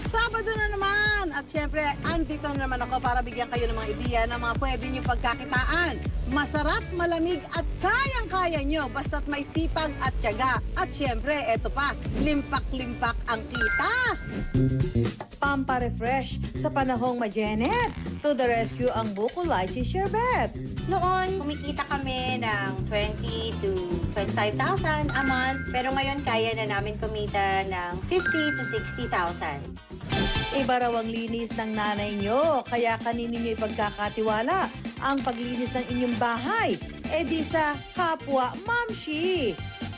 Sabado na naman! At syempre, andito na naman ako para bigyan kayo ng mga ideya ng mga pwede nyo pagkakitaan. Masarap, malamig at kayang-kaya nyo basta't may sipag at tiyaga. At syempre, eto pa, limpak-limpak ang kita! Pampa-refresh sa panahong majenet. To the rescue ang Buko Lychee Sherbet. Noon, kumikita kami ng 20 to 25,000 a month. Pero ngayon, kaya na namin kumita ng 50 to 60,000. Iba raw ang linis ng nanay nyo, kaya kanino nyo ipagkakatiwala ang paglinis ng inyong bahay. E di sa kapwa Mamshi.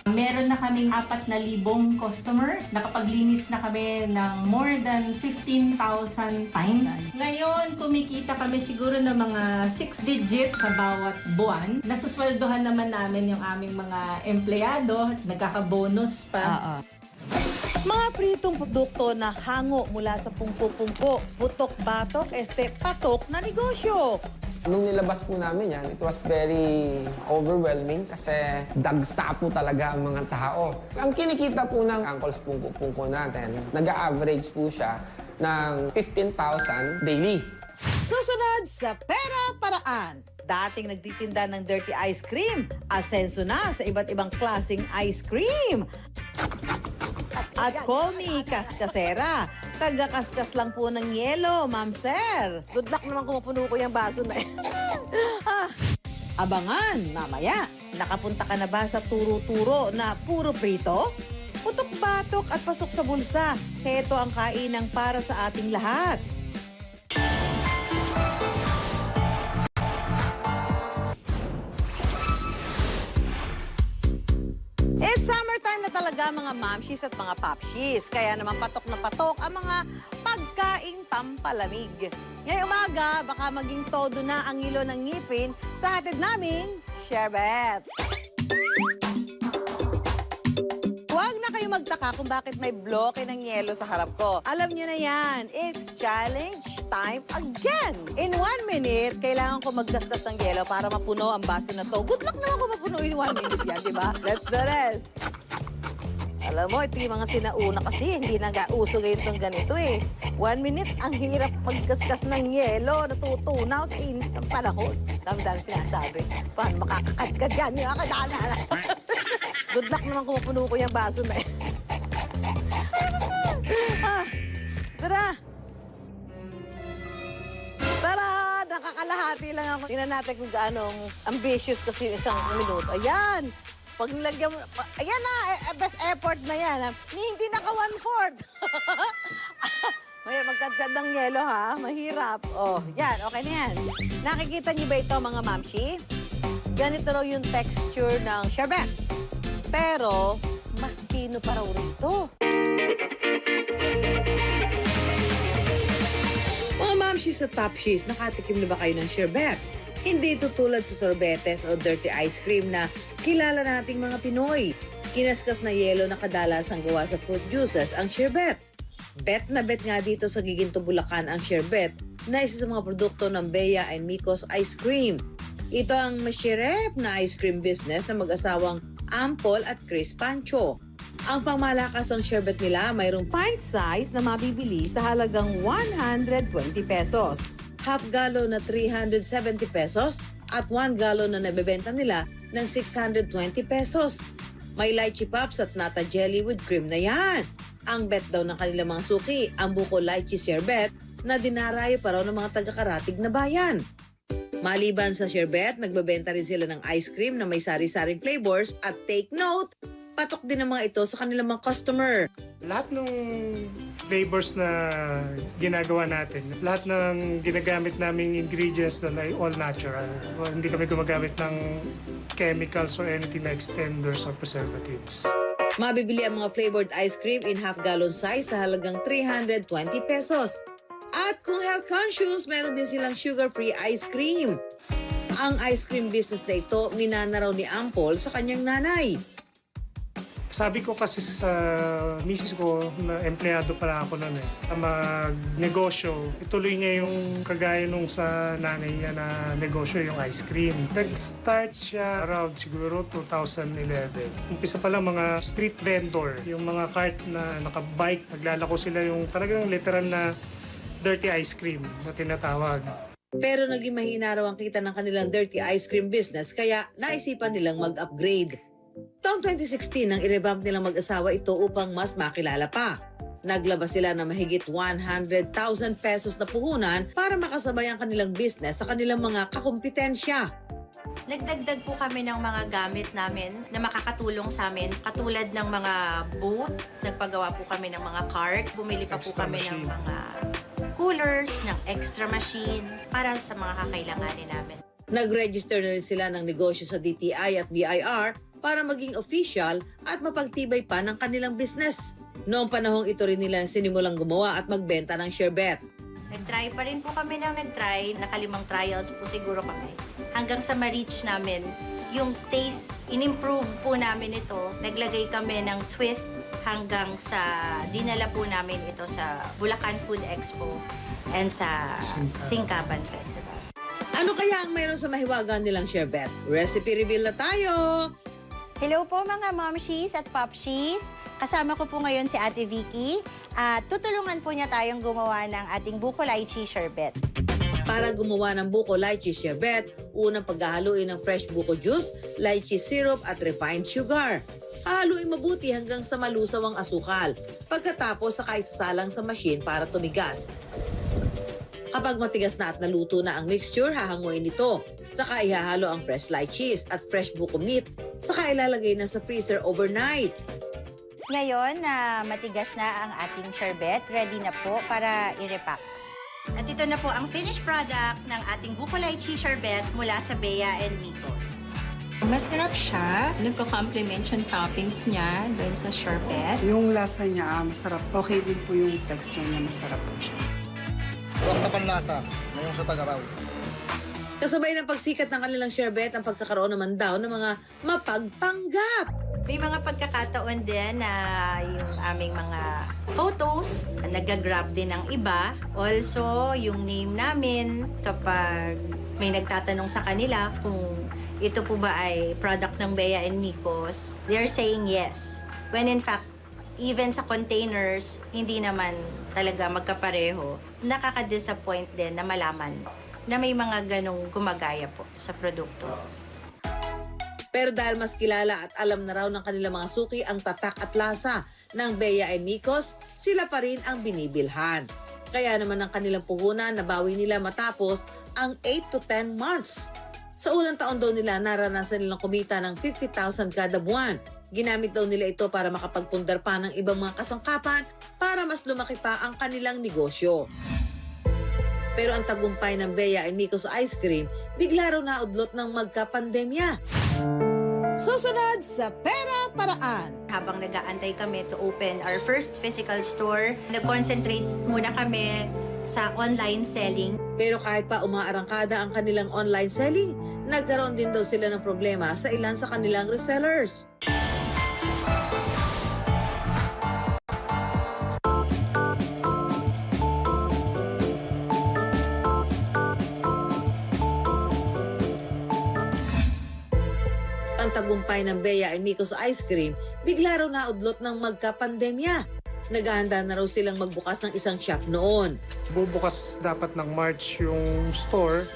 Meron na kaming 4,000 customers. Nakapaglinis na kami ng more than 15,000 times. Ngayon, kumikita kami siguro ng mga 6 digit sa bawat buwan. Nasusweldohan naman namin yung aming mga empleyado. Nagkaka-bonus pa. Mga pritong produkto na hango mula sa pungko-pungko, putok-batok, patok na negosyo. Nung nilabas po namin yan, it was very overwhelming kasi dagsa po talaga ang mga tao. Ang kinikita po ng Uncle's Pungko-Pungko natin, nag-a-average po siya ng 15,000 daily. Susunod sa Pera Paraan. Dating nagtitinda ng dirty ice cream, asenso na sa iba't ibang klaseng ice cream. At call me Kaskasera. Taga-kaskas lang po ng yelo, ma'am sir. Good luck naman kung mapuno ko yung baso na Abangan, mamaya. Nakapunta ka na ba sa turo-turo na puro prito? Putok-batok at pasok sa bulsa. Heto ang kainang para sa ating lahat. It's summertime na talaga mga mamshis at mga papshis. Kaya naman patok na patok ang mga pagkaing pampalamig. Ngayong umaga, baka maging todo na ang ilo ng ngipin sa hatid naming Sherbet. Huwag na kayo magtaka kung bakit may bloke ng yelo sa harap ko. Alam nyo na yan, it's challenge time again. In 1 minute, kailangan ko magkaskas ng yelo para mapuno ang baso na to. Good luck naman kung mapuno in 1 minute yan, di ba? Let's do this. Alam mo, ito yung mga sinauna kasi, hindi nag-auso ngayon itong ganito eh. 1 minute, ang hirap magkaskas ng yelo, natutunaw sa init ng panahon. Dami-dami sinasabi. Paano makakakadkad yan yung akadana? Good luck naman kung mapuno ko yung baso na eh. Tara! Tara! Nakakalahati lang ako. Tingnan natin kung gaano ambitious kasi isang minuto. Ayan! Pag nilagyan mo, ayan na, best effort na yan. Hindi naka 1/4. May magkadkad ng yelo ha, mahirap. Oh, yan, okay na yan. Nakikita niyo ba ito mga mamshi? Ganito raw yung texture ng sherbet. Pero, mas pino pa raw rito. Mga mamshis at papshis, nakatikim na ba kayo ng sherbet? Hindi ito tulad sa sorbetes o dirty ice cream na kilala nating mga Pinoy. Kinaskas na yelo na kadalasang gawa sa fruit juices ang sherbet. Bet na bet nga dito sa Giginto, Bulacan ang sherbet na isa sa mga produkto ng Bea and Micos Ice Cream. Ito ang masirep na ice cream business na mag-asawang Ampol at Chris Pancho. Ang pangmalakas ng sherbet nila mayroong pint size na mabibili sa halagang 120 pesos. Half gallon na 370 pesos at 1 gallon na nabebenta nila ng 620 pesos. May lychee pops at nata jelly with cream na yan. Ang bet daw ng kanilang mga suki, ang Buko Lychee Sherbet na dinarayo pa raw ng mga taga-Karatig na bayan. Maliban sa sherbet, nagbebenta rin sila ng ice cream na may sari-saring flavors at take note, patok din ang mga ito sa kanilang mga customer. Lahat ng flavors na ginagawa natin, lahat ng ginagamit naming ingredients doon ay all natural. Hindi kami gumagamit ng chemicals or anything like extenders or preservatives. Mabibili ang mga flavored ice cream in half-gallon size sa halagang 320 pesos. At kung health conscious, meron din silang sugar-free ice cream. Ang ice cream business na ito, minana raw ni Ampol sa kanyang nanay. Sabi ko kasi sa misis ko na empleyado pala ako noon magnegosyo. Ituloy niya yung kagaya nung sa nanay niya na negosyo, yung ice cream. Nag-start siya around siguro 2011. Umpisa pala mga street vendor, yung mga cart na nakabike. Naglalako sila yung talagang literal na dirty ice cream na tinatawag. Pero naging mahina raw ang kita ng kanilang dirty ice cream business kaya naisipan nilang mag-upgrade. Taong 2016 nang i-revamp nilang mag-asawa ito upang mas makilala pa. Naglabas sila ng mahigit 100,000 pesos na puhunan para makasabay ang kanilang business sa kanilang mga kakumpetensya. Nagdagdag po kami ng mga gamit namin na makakatulong sa amin. Katulad ng mga booth, nagpagawa po kami ng mga cart, bumili pa po Extra kami machine. ng mga coolers, ng extra machine para sa mga kakailanganin namin. Nag-register na rin sila ng negosyo sa DTI at BIR para maging official at mapagtibay pa ng kanilang business. Noong panahong ito rin nila sinimulang gumawa at magbenta ng sherbet. Nag-try pa rin po kami ng nag-try. Nakalimang trials po siguro kami. Hanggang sa ma-reach namin yung taste, in-improve po namin ito. Naglagay kami ng twist hanggang sa dinala po namin ito sa Bulacan Food Expo and sa Singkapan Festival. Ano kaya ang mayroon sa mahiwagaan nilang sherbet? Recipe reveal na tayo! Hello po mga momshies at popshies. Kasama ko po ngayon si Ate Vicky at tutulungan po niya tayong gumawa ng ating buko lychee sherbet. Para gumawa ng buko lychee sherbet, unang paghahaluin ng fresh buko juice, lychee syrup at refined sugar. Hahaluin mabuti hanggang sa malusaw ang asukal. Pagkatapos saka isasalang sa machine para tumigas. Kapag matigas na at naluto na ang mixture, hahanguin ito. Saka ihahalo ang fresh lychees at fresh buko meat. Saka ilalagay na sa freezer overnight. Ngayon na matigas na ang ating sherbet, ready na po para i-repack. At ito na po ang finished product ng ating buko lychee sherbet mula sa Bea and Micos. Masarap siya. Nagko-complement yung toppings niya doon sa sherbet. Yung lasa niya, masarap. Okay din po yung texture niya, masarap po siya. Huwag sa panlasa, ngayong sa Tagaraw. Kasabay ng pagsikat ng kanilang sherbet, ang pagkakaroon naman daw ng mga mapagpanggap. May mga pagkakataon din na yung aming mga photos, nag-grab din ng iba. Also, yung name namin, kapag may nagtatanong sa kanila kung ito po ba ay product ng Bea and Micos, they're saying yes. When in fact, even sa containers, hindi naman talaga magkapareho. Nakaka-disappoint din na malaman na may mga ganong gumagaya po sa produkto. Pero dahil mas kilala at alam na raw ng kanilang mga suki ang tatak at lasa ng Bea and Micos, sila pa rin ang binibilhan. Kaya naman ang kanilang puhunan nabawi nila matapos ang 8 to 10 months. Sa unang taon daw nila, naranasan nilang kumita ng 50,000 kada buwan. Ginamit daw nila ito para makapagpundar pa ng ibang mga kasangkapan para mas lumaki pa ang kanilang negosyo. Pero ang tagumpay ng Bea and Micos Ice Cream, bigla raw naudlot ng magkapandemya. Susunod sa Pera Paraan. Habang nag-aantay kami to open our first physical store, nag-concentrate muna kami sa online selling. Pero kahit pa umaarangkada ang kanilang online selling, nagkaroon din daw sila ng problema sa ilan sa kanilang resellers. Ang tagumpay ng Bea and Micos Ice Cream, bigla raw naudlot ng magkapandemya. Naghahanda na raw silang magbukas ng isang shop noon. Bubukas dapat ng March yung store.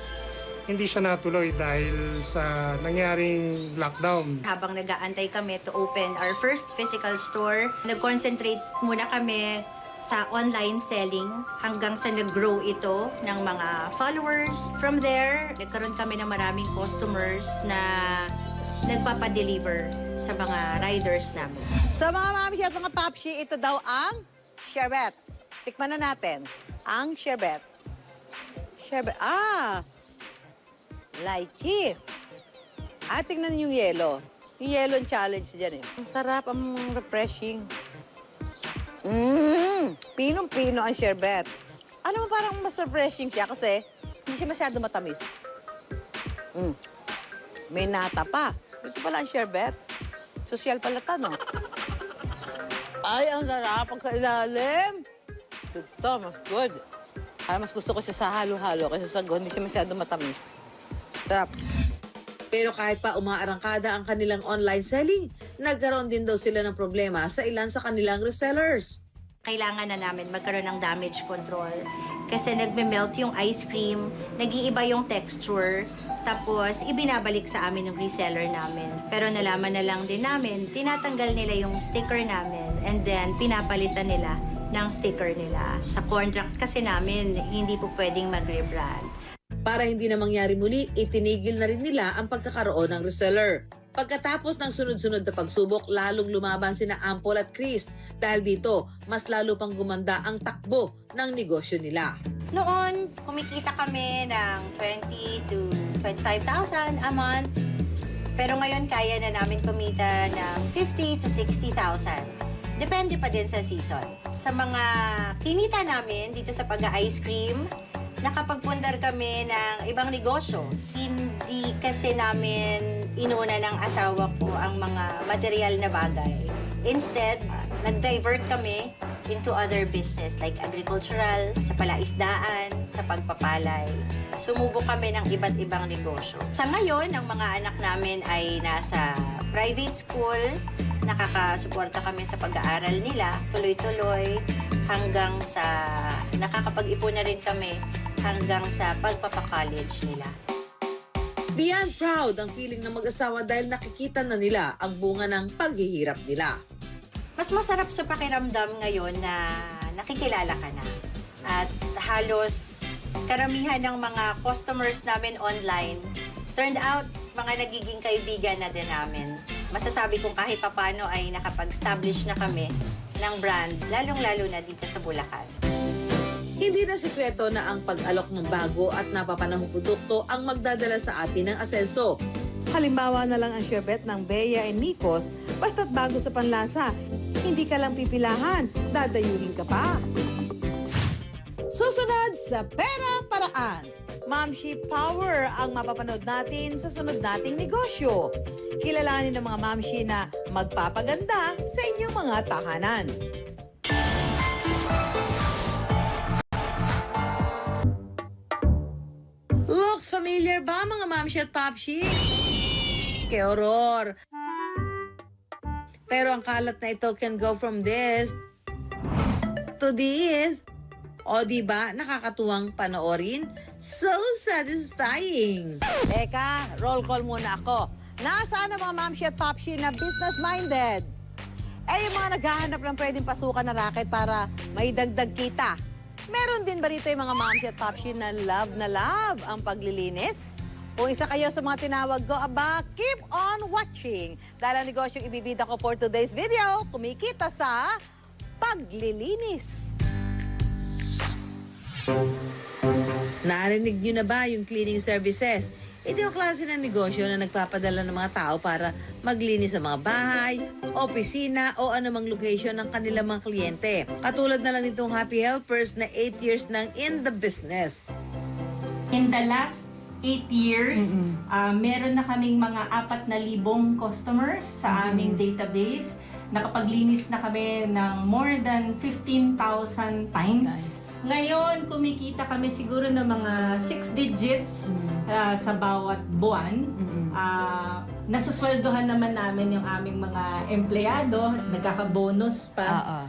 Hindi siya natuloy dahil sa nangyaring lockdown. Habang nag-aantay kami to open our first physical store, nag-concentrate muna kami sa online selling hanggang sa nag-grow ito ng mga followers. From there, nagkaroon kami ng maraming customers na nagpapadeliver sa mga riders namin. Sa mga mami at mga papsi, ito daw ang sherbet. Tikman na natin ang sherbet. Sherbet. Lychee. Tingnan yung yellow. Yung yellow ang challenge dyan eh. Ang sarap, ang refreshing. Pinong-pino ang sherbet. Ano mo parang mas refreshing siya kasi hindi siya masyado matamis. May nata pa. Ito pala ang sherbet. Social pala to, no? Ay, ang sarap. Pagkailalim. Ito, mas good. Kaya mas gusto ko siya sa halo-halo kasi sa sago, hindi siya masyado matamis. Sarap. Pero kahit pa umaarangkada ang kanilang online selling, nagkaroon din daw sila ng problema sa ilan sa kanilang resellers. Kailangan na namin magkaroon ng damage control kasi nagme-melt yung ice cream, nag-iiba yung texture, tapos ibinabalik sa amin yung reseller namin. Pero nalaman na lang din namin, tinatanggal nila yung sticker namin and then pinapalitan nila ng sticker nila. Sa contract kasi namin, hindi po pwedeng mag-rebrand. Para hindi na mangyari muli, itinigil na rin nila ang pagkakaroon ng reseller. Pagkatapos ng sunod-sunod na pagsubok, lalong lumaban sina Ampol at Chris dahil dito, mas lalo pang gumanda ang takbo ng negosyo nila. Noon, kumikita kami ng 20 to 25,000 a month. Pero ngayon, kaya na namin kumita ng 50 to 60,000. Depende pa din sa season. Sa mga kinita namin dito sa pag-ice cream, nakapagpundar kami ng ibang negosyo. Hindi kasi namin inuna ng asawa ko ang mga material na bagay. Instead, nag-divert kami into other business like agricultural, sa palaisdaan, sa pagpapalay. Sumubok kami ng iba't ibang negosyo. Sa ngayon, ang mga anak namin ay nasa private school, nakakasuporta kami sa pag-aaral nila, tuloy-tuloy, hanggang sa nakakapag-ipon na rin kami hanggang sa pagpapa-college nila. Beyond proud ang feeling ng mag-asawa dahil nakikita na nila ang bunga ng paghihirap nila. Mas masarap sa pakiramdam ngayon na nakikilala ka na. At halos karamihan ng mga customers namin online, turned out mga nagiging kaibigan na din namin. Masasabi kong kahit papano ay nakapag-establish na kami ng brand, lalong-lalo na dito sa Bulacan. Hindi na sikreto na ang pag-alok ng bago at napapanahong produkto ang magdadala sa atin ng asenso. Halimbawa na lang ang sherbet ng Bea and Nikos, basta't bago sa panlasa. Hindi ka lang pipilahan, dadayuhin ka pa. Susunod sa Pera Paraan. Mamshi Power ang mapapanood natin sa sunod nating negosyo. Kilalanin ng mga mamshi na magpapaganda sa inyong mga tahanan. Looks familiar ba mga mamshi at papshi? Ke horror. Pero ang kalat na ito can go from this to this. O diba, nakakatuwang panoorin? So satisfying. Teka, roll call muna ako. Nasaan ang mga mamshi at papshi na business-minded? Yung mga naghahanap ng pwedeng pasukan na racket para may dagdag kita. Meron din ba rito yung mga mamshi at papshi na love ang paglilinis? Kung isa kayo sa mga tinawag ko, aba, keep on watching. Dahil ang negosyong ibibida ko for today's video, kumikita sa paglilinis. Narinig nyo na ba yung cleaning services? Ito yung klase ng negosyo na nagpapadala ng mga tao para maglinis sa mga bahay, opisina o anumang location ng kanilang mga kliyente. Katulad na lang nitong Happy Helpers na 8 years nang in the business. In the last 8 years, meron na kaming mga 4,000 customers sa aming database. Nakapaglinis na kami ng more than 15,000 times. Ngayon, kumikita kami siguro ng mga 6 digits sa bawat buwan. Nasusweldohan naman namin yung aming mga empleyado. Nagkaka-bonus pa.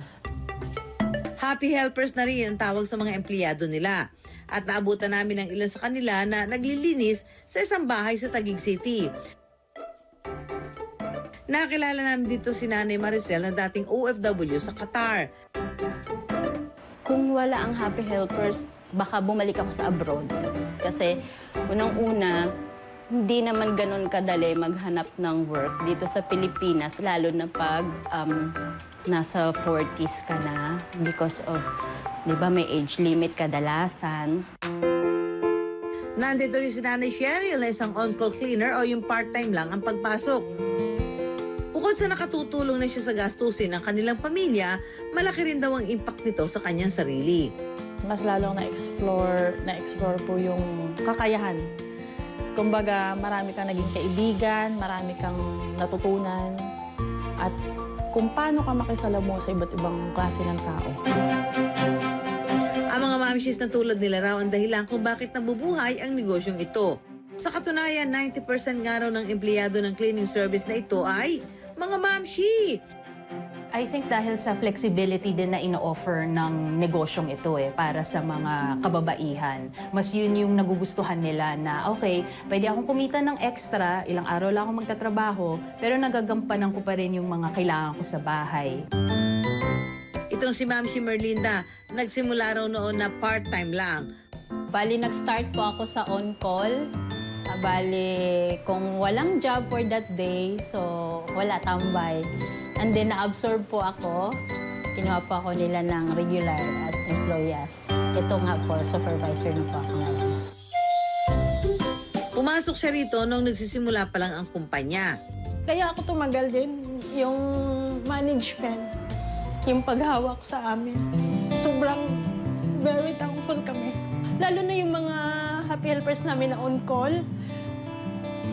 Happy Helpers na rin ang tawag sa mga empleyado nila. At naabutan namin ang ilan sa kanila na naglilinis sa isang bahay sa Taguig City. Nakilala namin dito si Nanay Maricel na dating OFW sa Qatar. Kung wala ang Happy Helpers, baka bumalik ako sa abroad. Kasi unang-una, hindi naman ganun kadali maghanap ng work dito sa Pilipinas, lalo na pag nasa 40s ka na because of, di ba, may age limit kadalasan. Nandito rin si Nanay Cheryl na isang on-call cleaner o yung part-time lang ang pagpasok. Bukod sa nakatutulong na siya sa gastusin ng kanilang pamilya, malaki rin daw ang impact nito sa kanyang sarili. Mas lalong na-explore po yung kakayahan. Kumbaga, marami kang naging kaibigan, marami kang natutunan, at kung paano ka makisalamuha sa iba't ibang klase ng tao. Ang mga mamshis na tulad nila raw ang dahilan kung bakit nabubuhay ang negosyong ito. Sa katunayan, 90% nga raw ng empleyado ng cleaning service na ito ay mga mamshi. I think dahil sa flexibility din na ino-offer ng negosyong ito para sa mga kababaihan. Mas yun yung nagugustuhan nila na okay, pwede akong kumita ng extra, ilang araw lang ako magtatrabaho, pero nagagampanan ko pa rin yung mga kailangan ko sa bahay. Itong si Ma'am Merlinda, nagsimula raw noon na part-time lang. Bali, nag-start po ako sa on-call. Bali, kung walang job for that day, so wala tambay. And then, na-absorb po ako. Kinuha po ako nila ng regular at employees. Ito nga po, supervisor na po ako ngayon. Pumasok siya rito nung nagsisimula pa lang ang kumpanya. Kaya ako tumagal din yung management, yung paghawak sa amin. Sobrang very thankful kami. Lalo na yung mga happy helpers namin na on-call.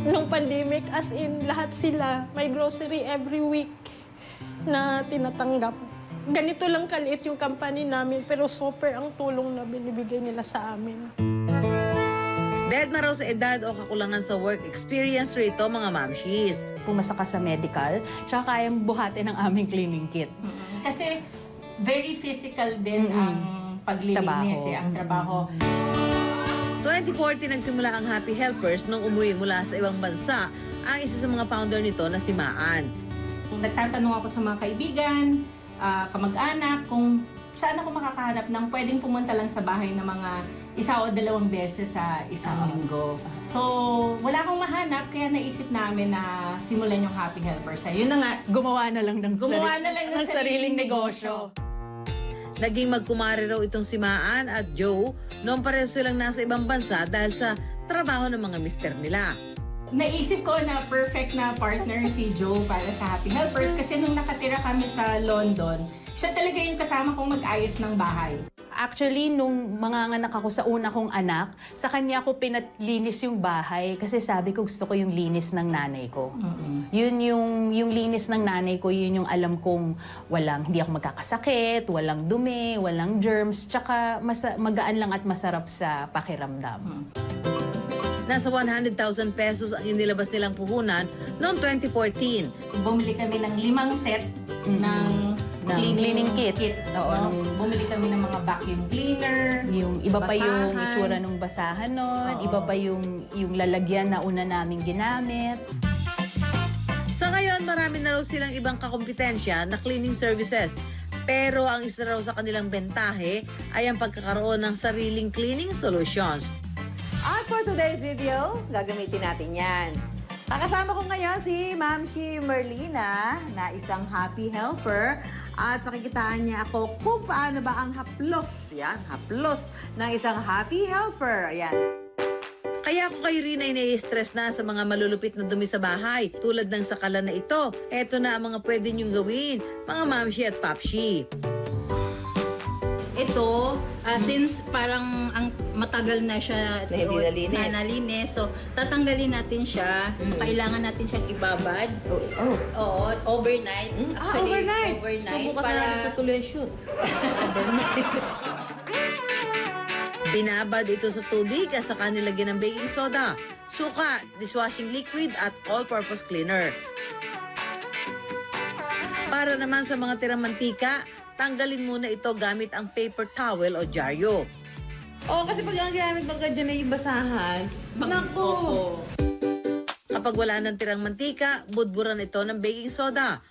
Nung pandemic, as in, lahat sila may grocery every week na tinatanggap. Ganito lang kaliit yung company namin, pero super ang tulong na binibigay nila sa amin. Dahil na raw sa edad o kakulangan sa work experience rito mga mamshis. Pumasa ka sa medical, tsaka kayang buhatin ang aming cleaning kit. Kasi very physical din ang paglilinis, ang trabaho. 2014 nagsimula ang Happy Helpers nung umuwi mula sa ibang bansa ang isa sa mga founder nito na si Maan. Nagtatanong ako sa mga kaibigan, kamag-anak, kung saan ako makakahanap ng pwedeng pumunta lang sa bahay ng mga 1 o 2 beses sa isang linggo. So, wala akong mahanap, kaya naisip namin na simulan yung Happy Helpers. Yun na nga, Gumawa na lang ng sariling negosyo. Naging magkumare raw itong si Maan at Joe noong pareho silang nasa ibang bansa dahil sa trabaho ng mga mister nila. Naisip ko na perfect na partner si Joe para sa Happy Helpers kasi nung nakatira kami sa London, siya talaga yung kasama kong mag-ayos ng bahay. Actually, nung manganganak ako sa una kong anak, sa kanya ako pinatlinis yung bahay kasi sabi ko gusto ko yung linis ng nanay ko. Yun yung linis ng nanay ko, yun yung alam kong hindi ako magkakasakit, walang dumi, walang germs, tsaka magaan lang at masarap sa pakiramdam. Nasa 100,000 pesos ang inilabas nilang puhunan noong 2014. Bumili kami ng 5 set ng cleaning kit. Oo. Bumili kami ng mga vacuum cleaner, Yung iba pa yung basahan. itsura ng basahan nun, iba pa yung lalagyan na una naming ginamit. Sa ngayon, marami na raw silang ibang kakompetensya na cleaning services. Pero ang isa raw sa kanilang bentahe ay ang pagkakaroon ng sariling cleaning solutions. At for today's video, gagamitin natin yan. Kakasama ko ngayon si Ma'am Merlina na isang happy helper at pakikitaan niya ako kung paano ba ang haplos, haplos ng isang happy helper. Ayan. Kaya ako kayo rin ay nai-stress na sa mga malulupit na dumi sa bahay tulad ng sakalan na ito. Eto na ang mga pwede niyong gawin, mga mamshi at papshi. Ito, since parang ang matagal na siya Na hindi nalinis. na nalinis, so tatanggalin natin siya. So kailangan natin siyang ibabad. Oo, overnight. Actually, overnight. Subukan na natin tutuloy ang shoot. Binabad ito sa tubig at saka nilagyan ng baking soda, suka, dishwashing liquid at all-purpose cleaner. Para naman sa mga tirang mantika, tanggalin muna ito gamit ang paper towel o dyaryo. Kasi pag ang ginamit mo dyan na yung basahan, naku! Kapag wala ng tirang mantika, budburan ito ng baking soda,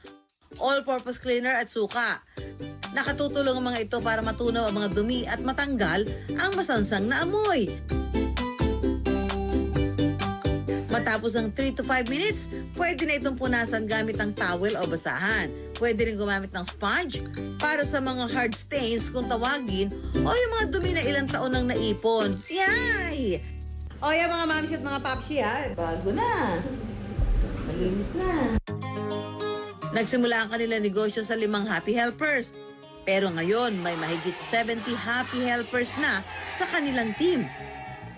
all-purpose cleaner at suka. Nakatutulong ang mga ito para matunaw ang mga dumi at matanggal ang masansang na amoy. Matapos ang 3 to 5 minutes, pwede na itong punasan gamit ang towel o basahan. Pwede rin gumamit ng sponge para sa mga hard stains kung tawagin o yung mga dumi na ilang taon nang naipon. Yay! O yan mga mamshi at mga papshi bago na. Malinis na. Nagsimula ang kanilang negosyo sa 5 happy helpers. Pero ngayon, may mahigit 70 happy helpers na sa kanilang team.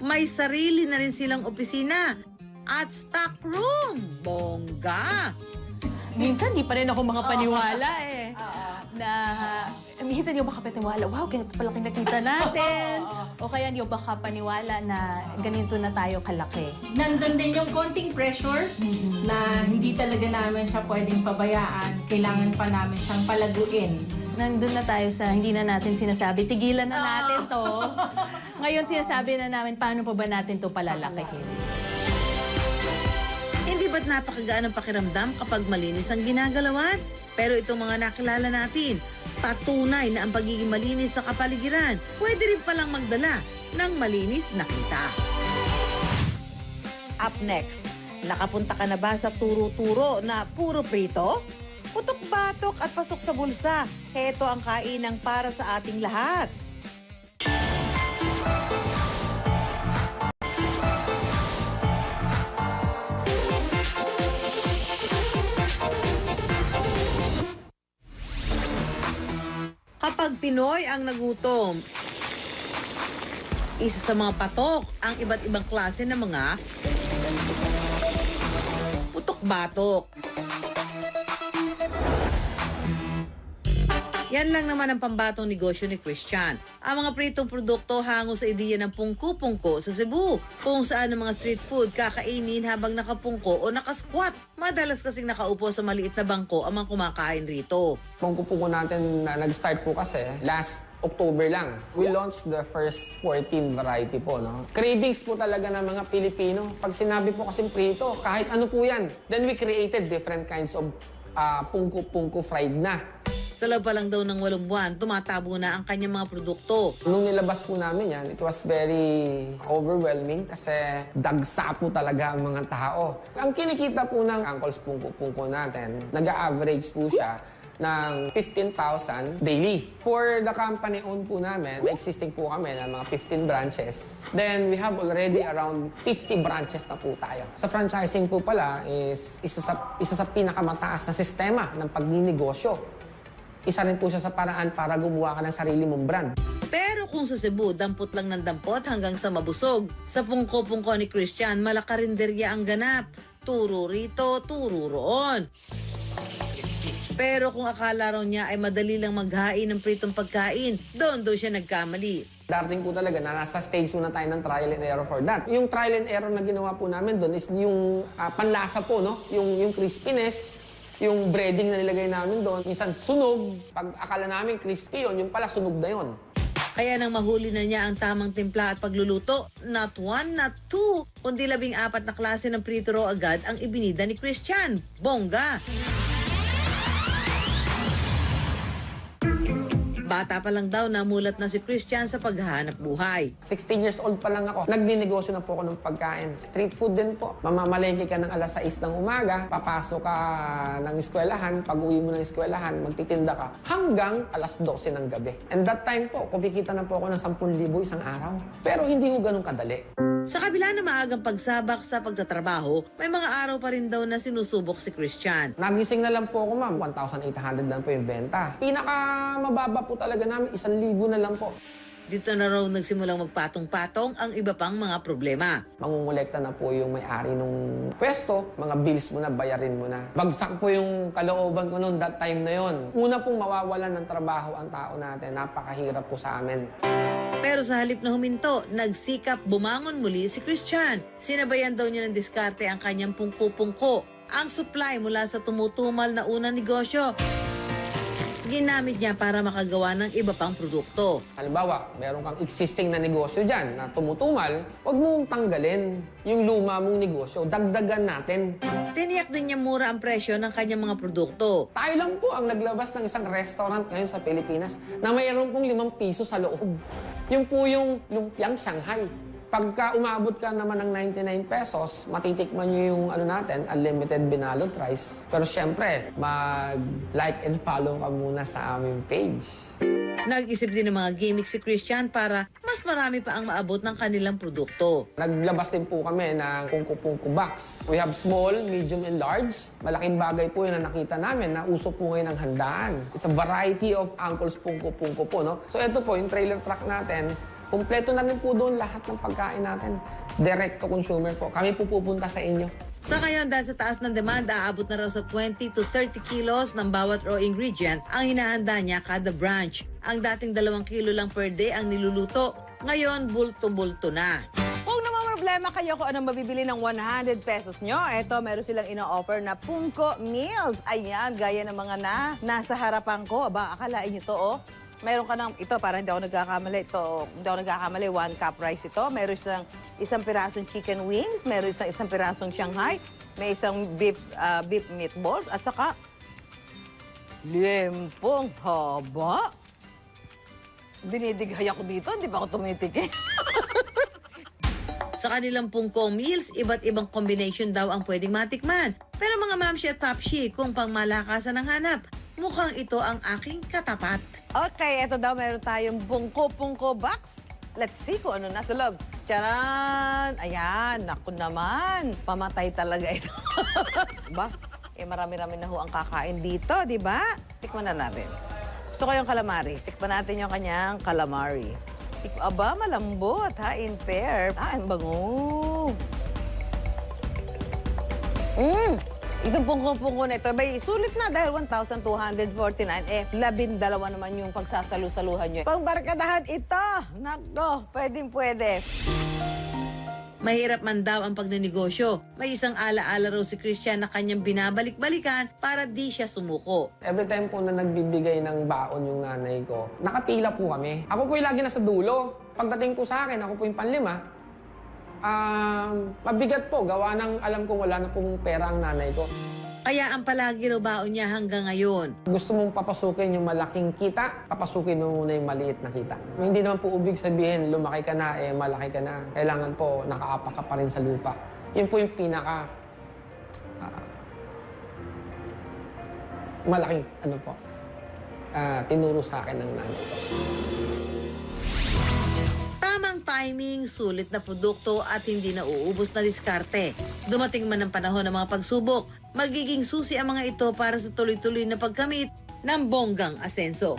May sarili na rin silang opisina at stock room. Bongga! minsan di pa rin ako makapaniwala eh. Na minsan di ako makapaniwala, wow, ganito pala kinakita natin. O kaya di ako makapaniwala na ganito na tayo kalaki. Nandun din yung konting pressure na hindi talaga namin siya pwedeng pabayaan. Kailangan pa namin siyang palaguin. Nandun na tayo sa hindi na natin sinasabi, tigilan na natin to. Ngayon sinasabi na namin, paano pa ba natin to palalakihin? Hindi ba't napakagaan ang pakiramdam kapag malinis ang ginagalawan? Pero itong mga nakilala natin, patunay na ang pagiging malinis sa kapaligiran, pwede rin palang magdala ng malinis na kita. Up next, nakapunta ka na ba sa turo-turo na puro prito? Putok-batok at pasok sa bulsa. Heto ang kainang para sa ating lahat. Kapag Pinoy ang nagutom, isa sa mga patok ang iba't ibang klase ng mga putok-batok. Yan lang naman ang pambatong negosyo ni Christian. Ang mga pritong produkto hango sa ideya ng pungko-pungko sa Cebu, kung saan ang mga street food kakainin habang nakapungko o nakasquat. Madalas kasing nakaupo sa maliit na bangko ang mga kumakain rito. Pungko-pungko natin na nag-start po kasi last October lang. We launched the first 14 variety po, no? Cravings po talaga ng mga Pilipino. Pag sinabi po kasing prito, kahit ano po yan. Then we created different kinds of pungko-pungko fried na. Sa loob pa lang daw ng 8 buwan, tumatabo na ang kanyang mga produkto. Nung nilabas po namin yan, it was very overwhelming kasi dagsa po talaga ang mga tao. Ang kinikita po ng Uncle's Pungko-Pungko natin, nag-a-average po siya ng 15,000 daily. For the company owned po namin, existing po kami ng mga 15 branches. Then we have already around 50 branches na po tayo. Sa franchising po pala is isa sa pinakamataas na sistema ng pagninegosyo. Isa rin po siya sa paraan para gumawa ka ng sarili mong brand. Pero kung sa Cebu, dampot lang ng dampot hanggang sa mabusog. Sa pungko-pungko ni Christian, malakarinderya ang ganap. Turo rito, turo roon. Pero kung akala raw niya ay madali lang maghain ng pritong pagkain, doon siya nagkamali. Darating po talaga na nasa stage muna tayo ng trial and error for that. Yung trial and error na ginawa po namin doon is yung panlasa po, no? Yung crispiness, yung breading na nilagay namin doon, minsan sunog. Pag akala namin crispy yun, yung pala sunog na yun. Kaya nang mahuli na niya ang tamang timpla at pagluluto, not 1, not 2, kundi 14 na klase ng prito raw agad ang ibinida ni Christian. Bongga! Bata pa lang daw namulat na si Christian sa paghahanap buhay. 16 years old pa lang ako. Nagninegosyo na po ako ng pagkain. Street food din po. Mamamalengke ka ng alas 6 ng umaga, papasok ka ng eskwelahan, pag uwi mo ng eskwelahan, magtitinda ka hanggang alas 12 ng gabi. And that time po, kumikita na po ako ng 10,000 isang araw. Pero hindi ho ganun kadali. Sa kabila ng maagang pagsabak sa pagtatrabaho, may mga araw pa rin daw na sinusubok si Christian. Nagising na lang po ako, ma'am. 1,800 lang po yung benta. Pinakamababa po talaga namin, 1,000 na lang po. Dito na raw nagsimulang magpatong-patong ang iba pang mga problema. Mangungulekta na po yung may-ari nung pwesto, mga bills mo na, bayarin mo na. Bagsak po yung kalooban ko noon that time na yon. Una pong mawawalan ng trabaho ang tao natin, napakahirap po sa amin. Pero sa halip na huminto, nagsikap bumangon muli si Christian. Sinabayan daw niya ng diskarte ang kanyang pungko-pungko. Ang supply mula sa tumutumal na unang negosyo, ginamit niya para makagawa ng iba pang produkto. Halimbawa, meron kang existing na negosyo dyan na tumutumal, huwag mong tanggalin yung luma mong negosyo, dagdagan natin. Tiniyak din niya mura ang presyo ng kanyang mga produkto. Tayo lang po ang naglabas ng isang restaurant ngayon sa Pilipinas na mayroon pong 5 piso sa loob. Yung po yung lumpiang Shanghai. Pagka umabot ka naman ng 99 pesos, matitikman nyo yung natin, unlimited binalot rice. Pero syempre, mag-like and follow ka muna sa aming page. Nag-isip din ng mga gimmick si Christian para mas marami pa ang maabot ng kanilang produkto. Naglabas din po kami ng pungko-pungko box. We have small, medium, and large. Malaking bagay po yun na nakita namin na uso po ngayon ang handaan. It's a variety of Uncle's Pungko-Pungko po, no? So ito po, yung trailer truck natin, kumpleto na rin po doon lahat ng pagkain natin. Direct to consumer po. Kami po pupunta sa inyo. Sa ngayon, dahil sa taas ng demand, aabot na raw sa 20 to 30 kilos ng bawat raw ingredient ang hinahanda niya kada branch. Ang dating 2 kilo lang per day ang niluluto, ngayon bulto-bulto na. Kung namamroblema kayo kung anong mabibili ng 100 pesos nyo, eto, meron silang ino-offer na Pungko Meals. Ayan, gaya ng mga nasa harapan ko. Aba, akalain nyo to, oh. Meron ka ng, ito, para hindi ako nagkakamali, ito, hindi ako nagkakamali, 1 cup rice ito. Meron isang pirasong chicken wings, meron isang pirasong Shanghai, may isang beef meatballs, at saka liempong haba. Dinidighay ako dito, hindi ba ako tumitikin? Sa kanilang Pungko Meals, iba't ibang combination daw ang pwedeng matikman. Pero mga mamshi at papshi, kung pangmalakasan ang hanap, mukhang ito ang aking katapat. Okay, eto daw meron tayong Pungko box. Let's see kung ano nasa loob. Tcharan! Ayan, naku naman. Pamatay talaga ito. Ba? Marami-rami na ho ang kakain dito, di ba? Tikman na natin. Gusto ko yung calamari. Tikman natin yung kanyang calamari. Aba, malambot ha, in pair. Ang bango. Itong pungko-pungko na ito, may sulit na dahil 1,249. 12 naman yung pagsasalu-saluhan nyo. Pangbarkadahan ito! Nako, pwedeng-pwede. Mahirap man daw ang pagnenegosyo. May isang ala-ala raw si Christian na kanyang binabalik-balikan para di siya sumuko. Every time po na nagbibigay ng baon yung nanay ko, nakapila po kami. Ako po yung lagi nasa dulo. Pagdating po sa akin, ako po yung panlima. Mabigat po, gawa ng alam kong wala na pong pera ang nanay ko. Kaya ang palagi raw baon niya hanggang ngayon. Gusto mong papasukin yung malaking kita, papasukin mo muna yung maliit na kita. Hindi naman po ubig sabihin, lumaki ka na, malaki ka na. Kailangan po, nakaapak ka pa rin sa lupa. Yun po yung pinaka malaking, tinuro sa akin ng nanay ko. Tamang timing, sulit na produkto at hindi na uubos na diskarte. Dumating man ang panahon ng mga pagsubok, magiging susi ang mga ito para sa tuloy-tuloy na pagkamit ng bonggang asenso.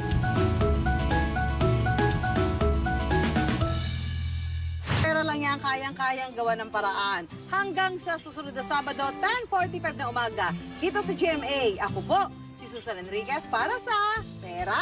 Pero lang yan, kayang-kayang gawa ng paraan. Hanggang sa susunod na Sabado, 10:45 na umaga. Dito sa GMA, ako po, si Susan Enriquez para sa Pera